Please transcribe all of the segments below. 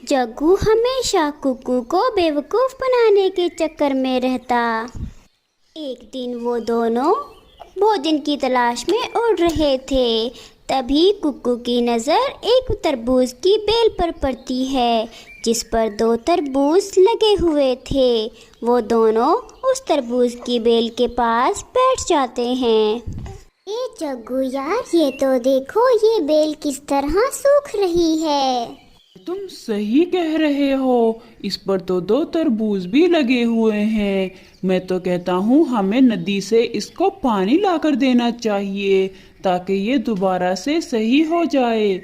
जग्गू हमेशा कुक्कू को बेवकूफ़ बनाने के चक्कर में रहता। एक दिन वो दोनों भोजन की तलाश में उड़ रहे थे। तभी कुक्कू की नज़र एक तरबूज की बेल पर पड़ती है, जिस पर 2 तरबूज लगे हुए थे। वो दोनों उस तरबूज की बेल के पास बैठ जाते हैं। ए जग्गू यार, ये तो देखो, ये बेल किस तरह सूख रही है। तुम सही कह रहे हो, इस पर तो 2 तरबूज भी लगे हुए हैं। मैं तो कहता हूँ हमें नदी से इसको पानी लाकर देना चाहिए ताकि ये दोबारा से सही हो जाए।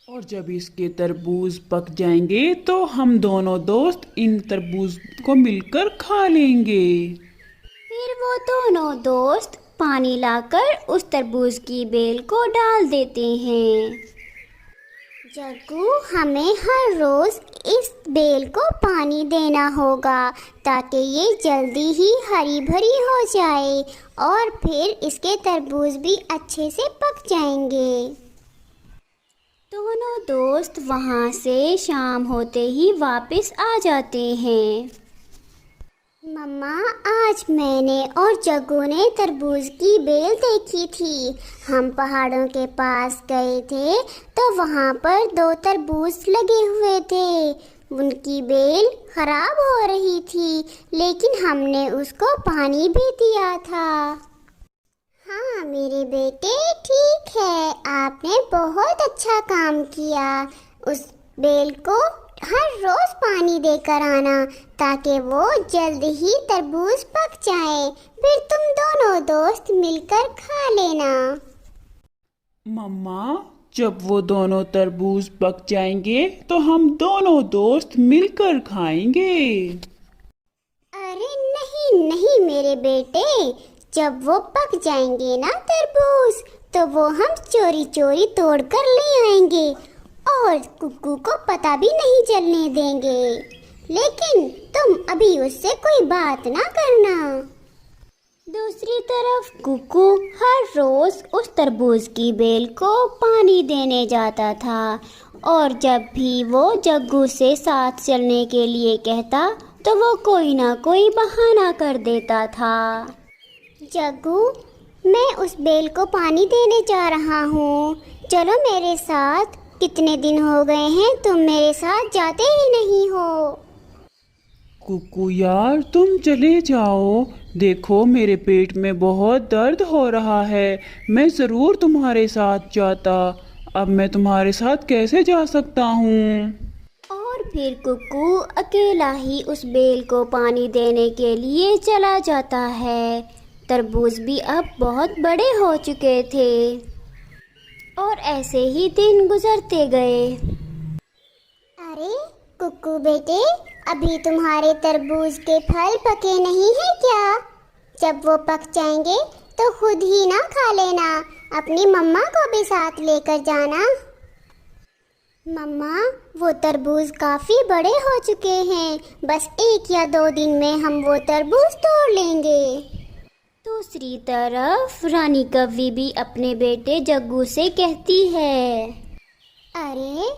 और जब इसके तरबूज पक जाएंगे तो हम दोनों दोस्त इन तरबूज को मिलकर खा लेंगे। फिर वो दोनों दोस्त पानी लाकर उस तरबूज की बेल को डाल देते हैं। जग्गू, हमें हर रोज इस बेल को पानी देना होगा ताकि ये जल्दी ही हरी भरी हो जाए और फिर इसके तरबूज भी अच्छे से पक जाएंगे। दोनों दोस्त वहाँ से शाम होते ही वापस आ जाते हैं। मम्मा, आज मैंने और जग्गू ने तरबूज की बेल देखी थी। हम पहाड़ों के पास गए थे तो वहाँ पर 2 तरबूज लगे हुए थे। उनकी बेल खराब हो रही थी, लेकिन हमने उसको पानी भी दिया था। हाँ मेरे बेटे, ठीक है, आपने बहुत अच्छा काम किया। उस बेल को हर रोज पानी देकर आना ताकि वो जल्द ही तरबूज पक जाए, फिर तुम दोनों दोस्त मिलकर खा लेना। मम्मा, जब वो दोनों तरबूज पक जाएंगे तो हम दोनों दोस्त मिलकर खाएंगे। अरे नहीं नहीं मेरे बेटे, जब वो पक जाएंगे ना तरबूज, तो वो हम चोरी चोरी तोड़ कर ले आएंगे और कुक्कू को पता भी नहीं चलने देंगे। लेकिन तुम अभी उससे कोई बात ना करना। दूसरी तरफ कुक्कू हर रोज उस तरबूज की बेल को पानी देने जाता था और जब भी वो जग्गू से साथ चलने के लिए कहता तो वो कोई ना कोई बहाना कर देता था। जग्गू, मैं उस बेल को पानी देने जा रहा हूँ, चलो मेरे साथ। कितने दिन हो गए हैं तुम मेरे साथ जाते ही नहीं हो। कुक्कू यार, तुम चले जाओ। देखो मेरे पेट में बहुत दर्द हो रहा है। मैं ज़रूर तुम्हारे साथ जाता। अब मैं तुम्हारे साथ कैसे जा सकता हूँ। और फिर कुक्कू अकेला ही उस बेल को पानी देने के लिए चला जाता है। तरबूज भी अब बहुत बड़े हो चुके थे और ऐसे ही दिन गुजरते गए। अरे कुक्कू बेटे, अभी तुम्हारे तरबूज के फल पके नहीं हैं क्या? जब वो पक जाएंगे तो खुद ही ना खा लेना, अपनी मम्मा को भी साथ लेकर जाना। मम्मा, वो तरबूज काफ़ी बड़े हो चुके हैं, बस 1 या 2 दिन में हम वो तरबूज तोड़ लेंगे। दूसरी तरफ रानी कव्वी भी अपने बेटे जग्गू से कहती है, अरे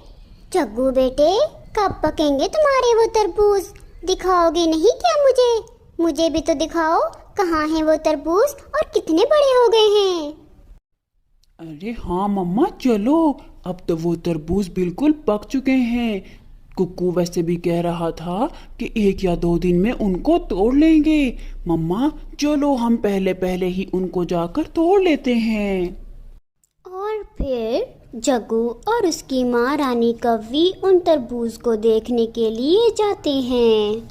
जग्गू बेटे, कब पकेंगे तुम्हारे वो तरबूज? दिखाओगे नहीं क्या मुझे? मुझे भी तो दिखाओ, कहाँ हैं वो तरबूज और कितने बड़े हो गए हैं? अरे हाँ मम्मा, चलो, अब तो वो तरबूज बिल्कुल पक चुके हैं। कुक्कू वैसे भी कह रहा था कि 1 या 2 दिन में उनको तोड़ लेंगे। मम्मा चलो, हम पहले पहले ही उनको जाकर तोड़ लेते हैं। और फिर जग्गू और उसकी माँ रानी कव्वी उन तरबूज को देखने के लिए जाते हैं।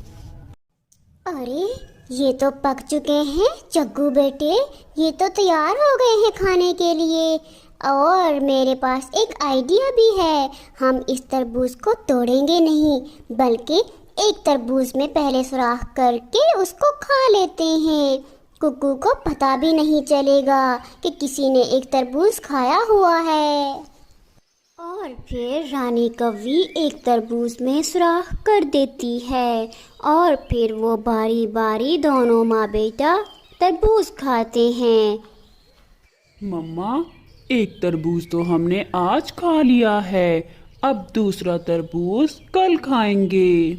अरे ये तो पक चुके हैं जग्गू बेटे, ये तो तैयार हो गए हैं खाने के लिए। और मेरे पास एक आइडिया भी है, हम इस तरबूज को तोड़ेंगे नहीं, बल्कि एक तरबूज में पहले सुराख करके उसको खा लेते हैं। कुक्कू को पता भी नहीं चलेगा कि किसी ने एक तरबूज खाया हुआ है। और फिर रानी कव्वी एक तरबूज में सुराख कर देती है और फिर वो बारी बारी दोनों माँ बेटा तरबूज खाते हैं। मम्मा, एक तरबूज तो हमने आज खा लिया है, अब दूसरा तरबूज कल खाएंगे।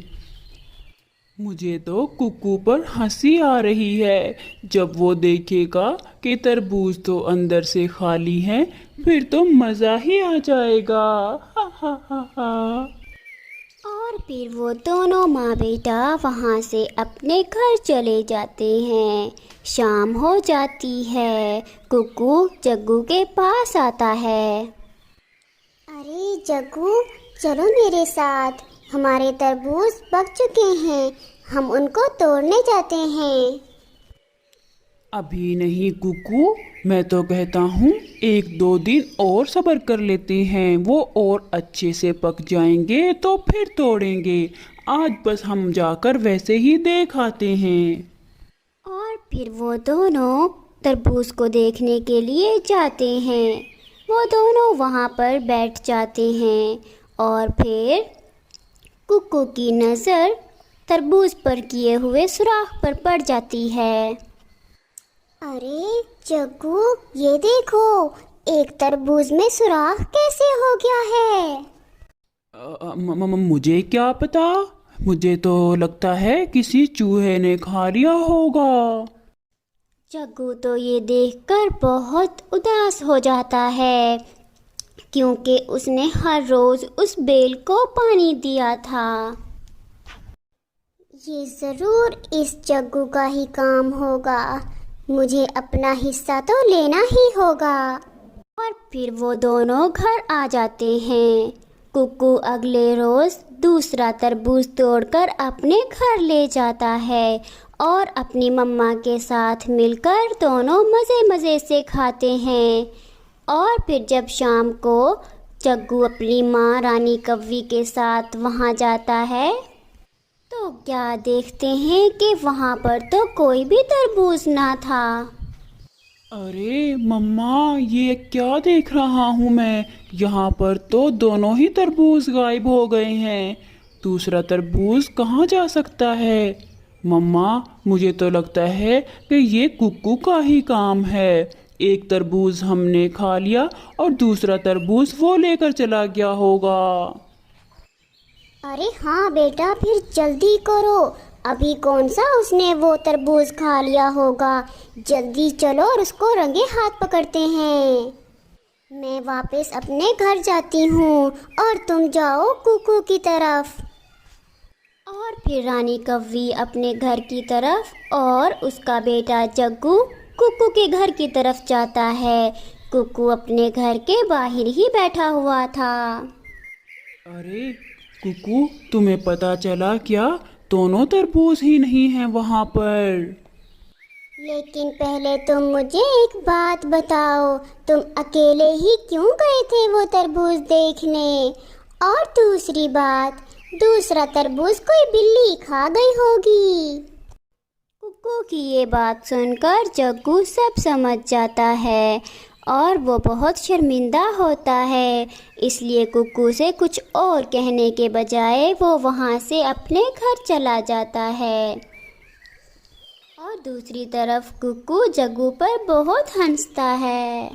मुझे तो कुक्कू पर हंसी आ रही है। जब वो देखेगा कि तरबूज तो अंदर से खाली है, फिर तो मज़ा ही आ जाएगा। हा हा हा हा। और फिर वो दोनों माँ बेटा वहाँ से अपने घर चले जाते हैं। शाम हो जाती है। कुक्कू जग्गू के पास आता है। अरे जग्गू, चलो मेरे साथ, हमारे तरबूज पक चुके हैं, हम उनको तोड़ने जाते हैं। अभी नहीं कुक्कू, मैं तो कहता हूँ 1-2 दिन और सब्र कर लेते हैं। वो और अच्छे से पक जाएंगे तो फिर तोड़ेंगे। आज बस हम जाकर वैसे ही देख आते हैं। और फिर वो दोनों तरबूज को देखने के लिए जाते हैं। वो दोनों वहाँ पर बैठ जाते हैं और फिर कुक्कू की नज़र तरबूज पर किए हुए सुराख पर पड़ जाती है। अरे जग्गू, ये देखो, एक तरबूज में सुराख कैसे हो गया है? मुझे क्या पता, मुझे तो लगता है किसी चूहे ने खा लिया होगा। जग्गू तो ये देखकर बहुत उदास हो जाता है, क्योंकि उसने हर रोज उस बेल को पानी दिया था। ये जरूर इस जग्गू का ही काम होगा, मुझे अपना हिस्सा तो लेना ही होगा। और फिर वो दोनों घर आ जाते हैं। कुक्कू अगले रोज दूसरा तरबूज तोड़कर अपने घर ले जाता है और अपनी मम्मा के साथ मिलकर दोनों मज़े मज़े से खाते हैं। और फिर जब शाम को जग्गू अपनी माँ रानी कव्वी के साथ वहाँ जाता है तो क्या देखते हैं कि वहाँ पर तो कोई भी तरबूज ना था। अरे मम्मा, ये क्या देख रहा हूँ मैं? यहाँ पर तो दोनों ही तरबूज गायब हो गए हैं। दूसरा तरबूज कहाँ जा सकता है? मम्मा, मुझे तो लगता है कि ये कुक्कू का ही काम है। एक तरबूज हमने खा लिया और दूसरा तरबूज वो लेकर चला गया होगा। अरे हाँ बेटा, फिर जल्दी करो, अभी कौन सा उसने वो तरबूज खा लिया होगा। जल्दी चलो और उसको रंगे हाथ पकड़ते हैं। मैं वापस अपने घर जाती हूँ और तुम जाओ कुकू की तरफ। और फिर रानी कव्वी अपने घर की तरफ और उसका बेटा जग्गू कुक्कू के घर की तरफ जाता है। कुक्कू अपने घर के बाहर ही बैठा हुआ था। अरे कुकू, तुम्हें पता चला क्या? दोनों तरबूज ही नहीं हैं वहाँ पर। लेकिन पहले तुम मुझे एक बात बताओ, तुम अकेले ही क्यों गए थे वो तरबूज देखने? और दूसरी बात, दूसरा तरबूज कोई बिल्ली खा गई होगी। कुक्कू की ये बात सुनकर जग्गू सब समझ जाता है और वो बहुत शर्मिंदा होता है। इसलिए कुक्कू से कुछ और कहने के बजाय वो वहाँ से अपने घर चला जाता है। और दूसरी तरफ कुक्कू जग्गू पर बहुत हंसता है।